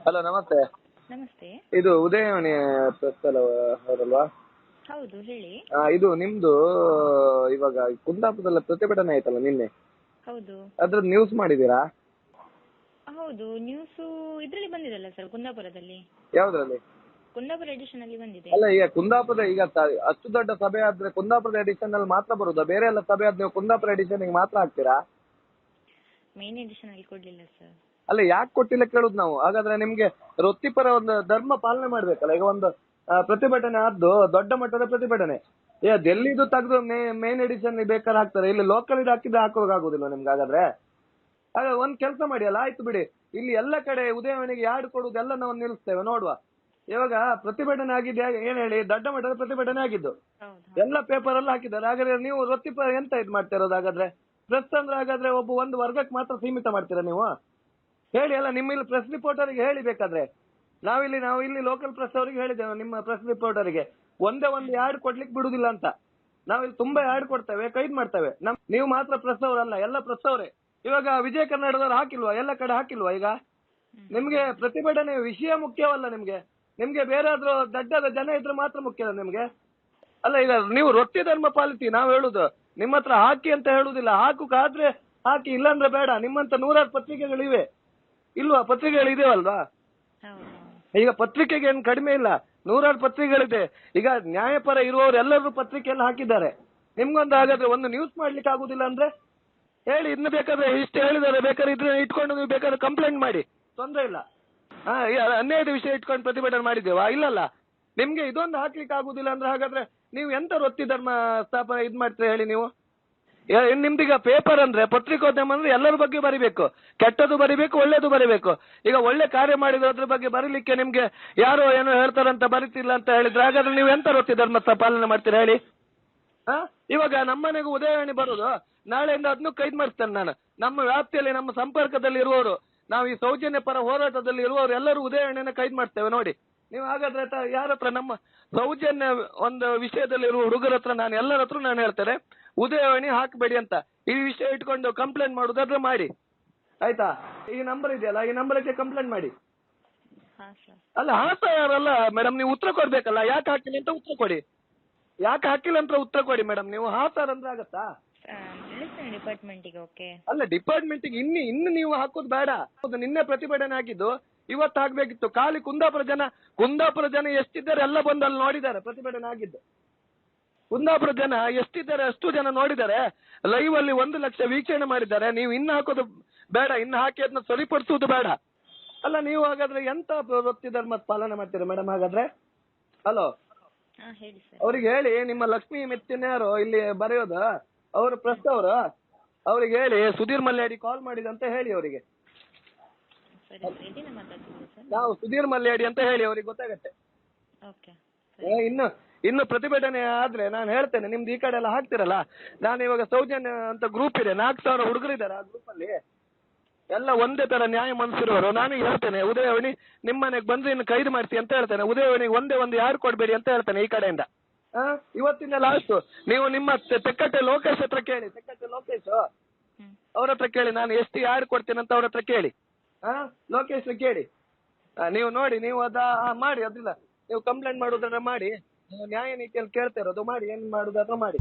Hello, ನಮಸ್ತೆ. ನಮಸ್ತೆ. ಇದು ಉದಯವಾಣಿ ಪ್ರೆಸ್ ಅವರಲ್ವಾ? ಹೌದು, ಹೇಳಿ. ಇದು ನಿಮ್ದು ಇವಾಗ ಕುಂದಾಪುರದಲ್ಲಿ ಪ್ರತಿಭಟನೆ ಆಯ್ತಲ್ಲ ನಿನ್ನೆ, ಹೌದು ಅದ್ರದ್ದು ನ್ಯೂಸ್ ಮಾಡಿದೀರಾ? ಹೌದು, ನ್ಯೂಸು ಇದ್ರಲ್ಲಿ ಬಂದಿದಲ್ಲ ಸರ್, ಕುಂದಾಪುರದಲ್ಲಿ. ಯಾವ್ದ್ರಲ್ಲಿ? ಕುಂದಾಪುರ ಎಡಿಷನ್ ಅಲ್ಲಿ ಬಂದಿದೆ. ಅಲ್ಲ, ಈಗ ಕುಂದಾಪುರ ಈಗ ಅಷ್ಟು ದೊಡ್ಡ ಸಭೆ ಆದ್ರೆ ಕುಂದಾಪುರದ ಎಡಿಷನ್ ಅಲ್ಲಿ ಮಾತ್ರ ಬರುದಾ? ಬೇರೆ ಎಲ್ಲ ಸಭೆ ಆದ್ರೆ ನೀವು ಕುಂದಾಪುರ ಎಡಿಷನ್ ಮಾತ್ರ ಹಾಕ್ತೀರಾ? ಮೇನ್ ಎಡಿಷನ್ ಅಲ್ಲಿ ಕೊಡ್ಲಿಲ್ಲ ಸರ್. ಅಲ್ಲ, ಯಾಕೆ ಕೊಟ್ಟಿಲ್ಲ ಕೇಳುದು ನಾವು. ಹಾಗಾದ್ರೆ ನಿಮ್ಗೆ ವೃತ್ತಿಪರ ಒಂದು ಧರ್ಮ ಪಾಲನೆ ಮಾಡ್ಬೇಕಲ್ಲ. ಈಗ ಒಂದು ಪ್ರತಿಭಟನೆ ಆದ್ದು ದೊಡ್ಡ ಮಟ್ಟದ ಪ್ರತಿಭಟನೆ, ಡೆಲ್ಲಿದು ತೆಗೆದು ಮೇನ್ ಎಡಿಷನ್ ಬೇಕಾದ್ರೆ ಹಾಕ್ತಾರೆ, ಇಲ್ಲಿ ಲೋಕಲ್ ಇದು ಹಾಕಿದ್ರೆ ಹಾಕೋಗಾಗುದಿಲ್ಲ ನಿಮ್ಗೆ. ಹಾಗಾದ್ರೆ ಒಂದ್ ಕೆಲಸ ಮಾಡಿ ಅಲ್ಲ, ಆಯ್ತು ಬಿಡಿ, ಇಲ್ಲಿ ಎಲ್ಲ ಕಡೆ ಉದಯವಾಣಿಗೆ ಯಾರ್ಡ್ ಕೊಡುವುದೆಲ್ಲ ನಾವು ನಿಲ್ಲಿಸ್ತೇವೆ, ನೋಡುವ. ಇವಾಗ ಪ್ರತಿಭಟನೆ ಆಗಿದೆ ಏನ್ ಹೇಳಿ, ದೊಡ್ಡ ಮಟ್ಟದ ಪ್ರತಿಭಟನೆ ಆಗಿದ್ದು ಎಲ್ಲ ಪೇಪರ್ ಎಲ್ಲ ಹಾಕಿದ್ದಾರೆ. ಹಾಗಾದ್ರೆ ನೀವು ವೃತ್ತಿಪರ ಎಂತ ಇದು ಮಾಡ್ತಾ ಇರೋದು? ಹಾಗಾದ್ರೆ ಪ್ರೆಸ್ ಅಂದ್ರೆ ಹಾಗಾದ್ರೆ ಒಂದು ವರ್ಗಕ್ಕೆ ಮಾತ್ರ ಸೀಮಿತ ಮಾಡ್ತೀರಾ ನೀವು? ಹೇಳಿ ಅಲ್ಲ, ನಿಮ್ಮ ಇಲ್ಲಿ ಪ್ರೆಸ್ ರಿಪೋರ್ಟರಿಗೆ ಹೇಳಿ ಬೇಕಾದ್ರೆ. ನಾವು ಇಲ್ಲಿ ಲೋಕಲ್ ಪ್ರೆಸ್ ಅವರಿಗೆ ಹೇಳಿದ್ದೇವೆ, ನಿಮ್ಮ ಪ್ರೆಸ್ ರಿಪೋರ್ಟರಿಗೆ ಒಂದೇ ಒಂದು ಯಾರ್ಡ್ ಕೊಡ್ಲಿಕ್ಕೆ ಬಿಡುದಿಲ್ಲ ಅಂತ. ನಾವಿಲ್ಲಿ ತುಂಬಾ ಯಾರ್ಡ್ ಕೊಡ್ತೇವೆ, ಕೈದ್ ಮಾಡ್ತೇವೆ. ನೀವು ಮಾತ್ರ ಪ್ರೆಸ್ ಅವರಲ್ಲ, ಎಲ್ಲ ಪ್ರೆಸ್ ಅವರೇ. ಇವಾಗ ವಿಜಯ ಕನ್ನಡದವ್ರು ಹಾಕಿಲ್ವಾ? ಎಲ್ಲ ಕಡೆ ಹಾಕಿಲ್ವಾ? ಈಗ ನಿಮ್ಗೆ ಪ್ರತಿಭಟನೆ ವಿಷಯ ಮುಖ್ಯವಲ್ಲ ನಿಮ್ಗೆ ಬೇರಾದ್ರೂ ದಡ್ಡದ ಜನ ಇದ್ರೆ ಮಾತ್ರ ಮುಖ್ಯ ನಿಮ್ಗೆ. ಅಲ್ಲ, ಈಗ ನೀವು ರೊಟ್ಟಿ ಧರ್ಮ ಪಾಲಿಸಿ. ನಾವು ಹೇಳುದು ನಿಮ್ಮ ಹತ್ರ ಹಾಕಿ ಅಂತ ಹೇಳುದಿಲ್ಲ, ಹಾಕುಕಾದ್ರೆ ಹಾಕಿ, ಇಲ್ಲಾಂದ್ರೆ ಬೇಡ. ನಿಮ್ಮಂತ 100 ಪತ್ರಿಕೆಗಳಿವೆ ಇಲ್ವಾ? ಪತ್ರಿಕೆಗಳು ಇದೆಯಲ್ವಾ? ಈಗ ಪತ್ರಿಕೆಗೆ ಏನು ಕಡಿಮೆ ಇಲ್ಲ, 100 ಪತ್ರಿಕೆಗಳಿದೆ. ಈಗ ನ್ಯಾಯಪರ ಇರುವವರು ಎಲ್ಲರೂ ಪತ್ರಿಕೆಯಲ್ಲಿ ಹಾಕಿದ್ದಾರೆ. ನಿಮ್ಗೊಂದು ಹಾಗಾದ್ರೆ ಒಂದು ನ್ಯೂಸ್ ಮಾಡ್ಲಿಕ್ಕೆ ಆಗುದಿಲ್ಲ ಅಂದ್ರೆ ಹೇಳಿ. ಇನ್ನು ಬೇಕಾದ್ರೆ ಇಷ್ಟು ಹೇಳಿದಾರೆ, ಬೇಕಾದ್ರೆ ಇದ್ರೆ ಇಟ್ಕೊಂಡು ನೀವು ಬೇಕಾದ್ರೆ ಕಂಪ್ಲೇಂಟ್ ಮಾಡಿ, ತೊಂದ್ರೆ ಇಲ್ಲ. ಅನ್ಯಾಯದ ವಿಷಯ ಇಟ್ಕೊಂಡು ಪ್ರತಿಭಟನೆ ಮಾಡಿದ್ದೇವಾ? ಇಲ್ಲಲ್ಲ. ನಿಮ್ಗೆ ಇದೊಂದು ಹಾಕ್ಲಿಕ್ಕೆ ಆಗುದಿಲ್ಲ ಅಂದ್ರೆ ಹಾಗಾದ್ರೆ ನೀವು ಎಂತ ವೃತ್ತಿ ಧರ್ಮ ಸ್ಥಾಪನೆ ಇದ್ ಮಾಡ್ತೀರಾ ಹೇಳಿ ನೀವು? ನಿಮ್ದೀಗ ಪೇಪರ್ ಅಂದ್ರೆ, ಪತ್ರಿಕೋದ್ಯಮ ಅಂದ್ರೆ ಎಲ್ಲರ ಬಗ್ಗೆ ಬರಿಬೇಕು, ಕೆಟ್ಟದ್ದು ಬರಿಬೇಕು, ಒಳ್ಳೇದು ಬರಿಬೇಕು. ಈಗ ಒಳ್ಳೆ ಕಾರ್ಯ ಮಾಡಿರೋದ್ರ ಬಗ್ಗೆ ಬರೀಲಿಕ್ಕೆ ನಿಮ್ಗೆ ಯಾರೋ ಏನೋ ಹೇಳ್ತಾರಂತ ಬರೀತಿಲ್ಲ ಅಂತ ಹೇಳಿದ್ರೆ ಹಾಗಾದ್ರೆ ನೀವು ಎಂತ ವೃತ್ತಿ ಧರ್ಮ ಪಾಲನೆ ಮಾಡ್ತೀರಾ ಹೇಳಿ? ಇವಾಗ ನಮ್ಮನೆಗೂ ಉದಯವಾಣಿ ಬರುದು, ನಾಳೆಯಿಂದ ಅದನ್ನು ಕೈದ್ ಮಾಡಿಸ್ತೇನೆ ನಾನು. ನಮ್ಮ ವ್ಯಾಪ್ತಿಯಲ್ಲಿ ನಮ್ಮ ಸಂಪರ್ಕದಲ್ಲಿ ಇರುವವರು, ನಾವು ಈ ಸೌಜನ್ಯ ಪರ ಹೋರಾಟದಲ್ಲಿ ಇರುವವರು ಎಲ್ಲರೂ ಉದಯವಾಣಿನ ಕೈದ್ ಮಾಡ್ತೇವೆ ನೋಡಿ. ನೀವು ಹಾಗಾದ್ರೆ ಯಾರ ಹತ್ರ, ನಮ್ಮ ಸೌಜನ್ಯ ಒಂದು ವಿಷಯದಲ್ಲಿ ಇರುವ ಹುಡುಗರ ಹತ್ರ, ನಾನು ಎಲ್ಲರ ಹತ್ರ ನಾನು ಹೇಳ್ತೇನೆ, ಉದಯವಾಣಿ ಹಾಕಬೇಡಿ ಅಂತ. ಈ ವಿಷಯ ಇಟ್ಕೊಂಡು ಕಂಪ್ಲೇಂಟ್ ಮಾಡುದಾದ್ರೆ ಮಾಡಿ, ಆಯ್ತಾ? ಈ ನಂಬರ್ ಇದೆಯಲ್ಲ, ಈ ನಂಬರ್ಗೆ ಕಂಪ್ಲೇಂಟ್ ಮಾಡಿ. ಅಲ್ಲ, ಯಾರಲ್ಲ ಮೇಡಮ್, ನೀವು ಉತ್ತರ ಕೊಡ್ಬೇಕಲ್ಲ. ಯಾಕೆ ಹಾಕಿಲ್ಲ ಅಂತ ಉತ್ತರ ಕೊಡಿ. ಯಾಕೆ ಹಾಕಿಲ್ಲ ಅಂತ ಉತ್ತರ ಕೊಡಿ ಮೇಡಮ್. ನೀವು ಸರ್ ಅಂದ್ರೆ ಆಗತ್ತಾ? ಡಿಪಾರ್ಟ್ಮೆಂಟಿಗೆ. ಓಕೆ. ಅಲ್ಲ, ಡಿಪಾರ್ಟ್ಮೆಂಟಿಗೆ ಇನ್ನು ನೀವು ಹಾಕೋದು ಬೇಡ. ನಿನ್ನೆ ಪ್ರತಿಭಟನೆ ಆಗಿದ್ದು ಇವತ್ತು ಆಗ್ಬೇಕಿತ್ತು. ಖಾಲಿ ಕುಂದಾಪುರ ಜನ ಎಷ್ಟಿದ್ದಾರೆ ಎಲ್ಲ ಬಂದು ಅಲ್ಲಿ ನೋಡಿದ್ದಾರೆ ಪ್ರತಿಭಟನೆ ಆಗಿದ್ದು. ಕುಂದಾಪುರ ಜನ ಎಷ್ಟಿದ್ದಾರೆ ಅಷ್ಟು ಜನ ನೋಡಿದ್ದಾರೆ, ಲೈವ್ ಅಲ್ಲಿ 1 ಲಕ್ಷ ವೀಕ್ಷಣೆ ಮಾಡಿದ್ದಾರೆ. ನೀವು ಇನ್ನು ಹಾಕೋದು ಬೇಡ, ಇನ್ನು ಹಾಕಿ ಅದನ್ನ ಸರಿಪಡಿಸುವುದು ಬೇಡ. ಅಲ್ಲ, ನೀವು ಹಾಗಾದ್ರೆ ಎಂತ ವೃತ್ತಿ ಧರ್ಮ ಪಾಲನೆ ಮಾಡ್ತೀರಾ ಮೇಡಮ್ ಹಾಗಾದ್ರೆ? ಹಲೋ, ಅವ್ರಿಗೆ ಹೇಳಿ, ನಿಮ್ಮ ಲಕ್ಷ್ಮೀ ಮೆತ್ತಿನ್ಯಾರು ಇಲ್ಲಿ ಬರೆಯೋದು, ಅವರು ಪ್ರೆಸ್ ಅವರು, ಅವ್ರಿಗೆ ಹೇಳಿ ಸುಧೀರ್ ಮಲ್ಯಾಡಿ ಕಾಲ್ ಮಾಡಿದಂತ ಹೇಳಿ ಅವರಿಗೆ. ನಾವು ಸುಧೀರ್ ಮಲ್ಯಾಡಿ ಅಂತ ಹೇಳಿ ಅವ್ರಿಗೆ ಗೊತ್ತಾಗತ್ತೆ. ಇನ್ನು ಪ್ರತಿಭಟನೆ ಆದ್ರೆ ನಾನು ಹೇಳ್ತೇನೆ, ನಿಮ್ದು ಈ ಕಡೆ ಎಲ್ಲ ಹಾಕ್ತಿರಲ್ಲ. ನಾನು ಇವಾಗ ಸೌಜನ್ಯ ಅಂತ ಗ್ರೂಪ್ ಇದೆ, 4000 ಹುಡುಗರಿದ್ದಾರೆ ಆ ಗ್ರೂಪ್ ಅಲ್ಲಿ, ಎಲ್ಲ ಒಂದೇ ತರ ನ್ಯಾಯ ಮನಸ್ಸಿರುವರು. ನಾನು ಹೇಳ್ತೇನೆ, ಉದಯವಾಣಿ ನಿಮ್ಮನೆಗೆ ಬಂದ್ರೆ ಇನ್ನು ಕೈದು ಮಾಡ್ತಿ ಅಂತ ಹೇಳ್ತೇನೆ. ಉದಯವಾಣಿಗೆ ಒಂದೇ ಯಾರು ಕೊಡ್ಬೇಡಿ ಅಂತ ಹೇಳ್ತೇನೆ ಈ ಕಡೆಯಿಂದ. ಇವತ್ತಿನ ಲಾಸ್ಟ್ ನೀವು ನಿಮ್ಮ ತೆಕ್ಕಟ್ಟೆ ಲೋಕೇಶ್ ಹತ್ರ ಕೇಳಿ, ತೆಕ್ಕಟ್ಟೆ ಲೋಕೇಶ್ ಅವ್ರ ಹತ್ರ ಕೇಳಿ, ನಾನು ಎಷ್ಟು ಯಾರು ಕೊಡ್ತೇನೆ ಅಂತ ಅವ್ರ ಹತ್ರ ಕೇಳಿ. ಲೋಕೇಶ್ ಕೇಳಿ. ನೀವು ನೋಡಿ, ನೀವು ಮಾಡಿ. ಅದಿಲ್ಲ, ನೀವು ಕಂಪ್ಲೇಂಟ್ ಮಾಡುದಾದ್ರೆ ಮಾಡಿ, ನ್ಯಾಯ ನೀತಿಯಲ್ಲಿ ಕೇಳ್ತಾ ಇರೋದು ಮಾಡಿ, ಏನ್ ಮಾಡುದಾದ್ರೂ ಮಾಡಿ.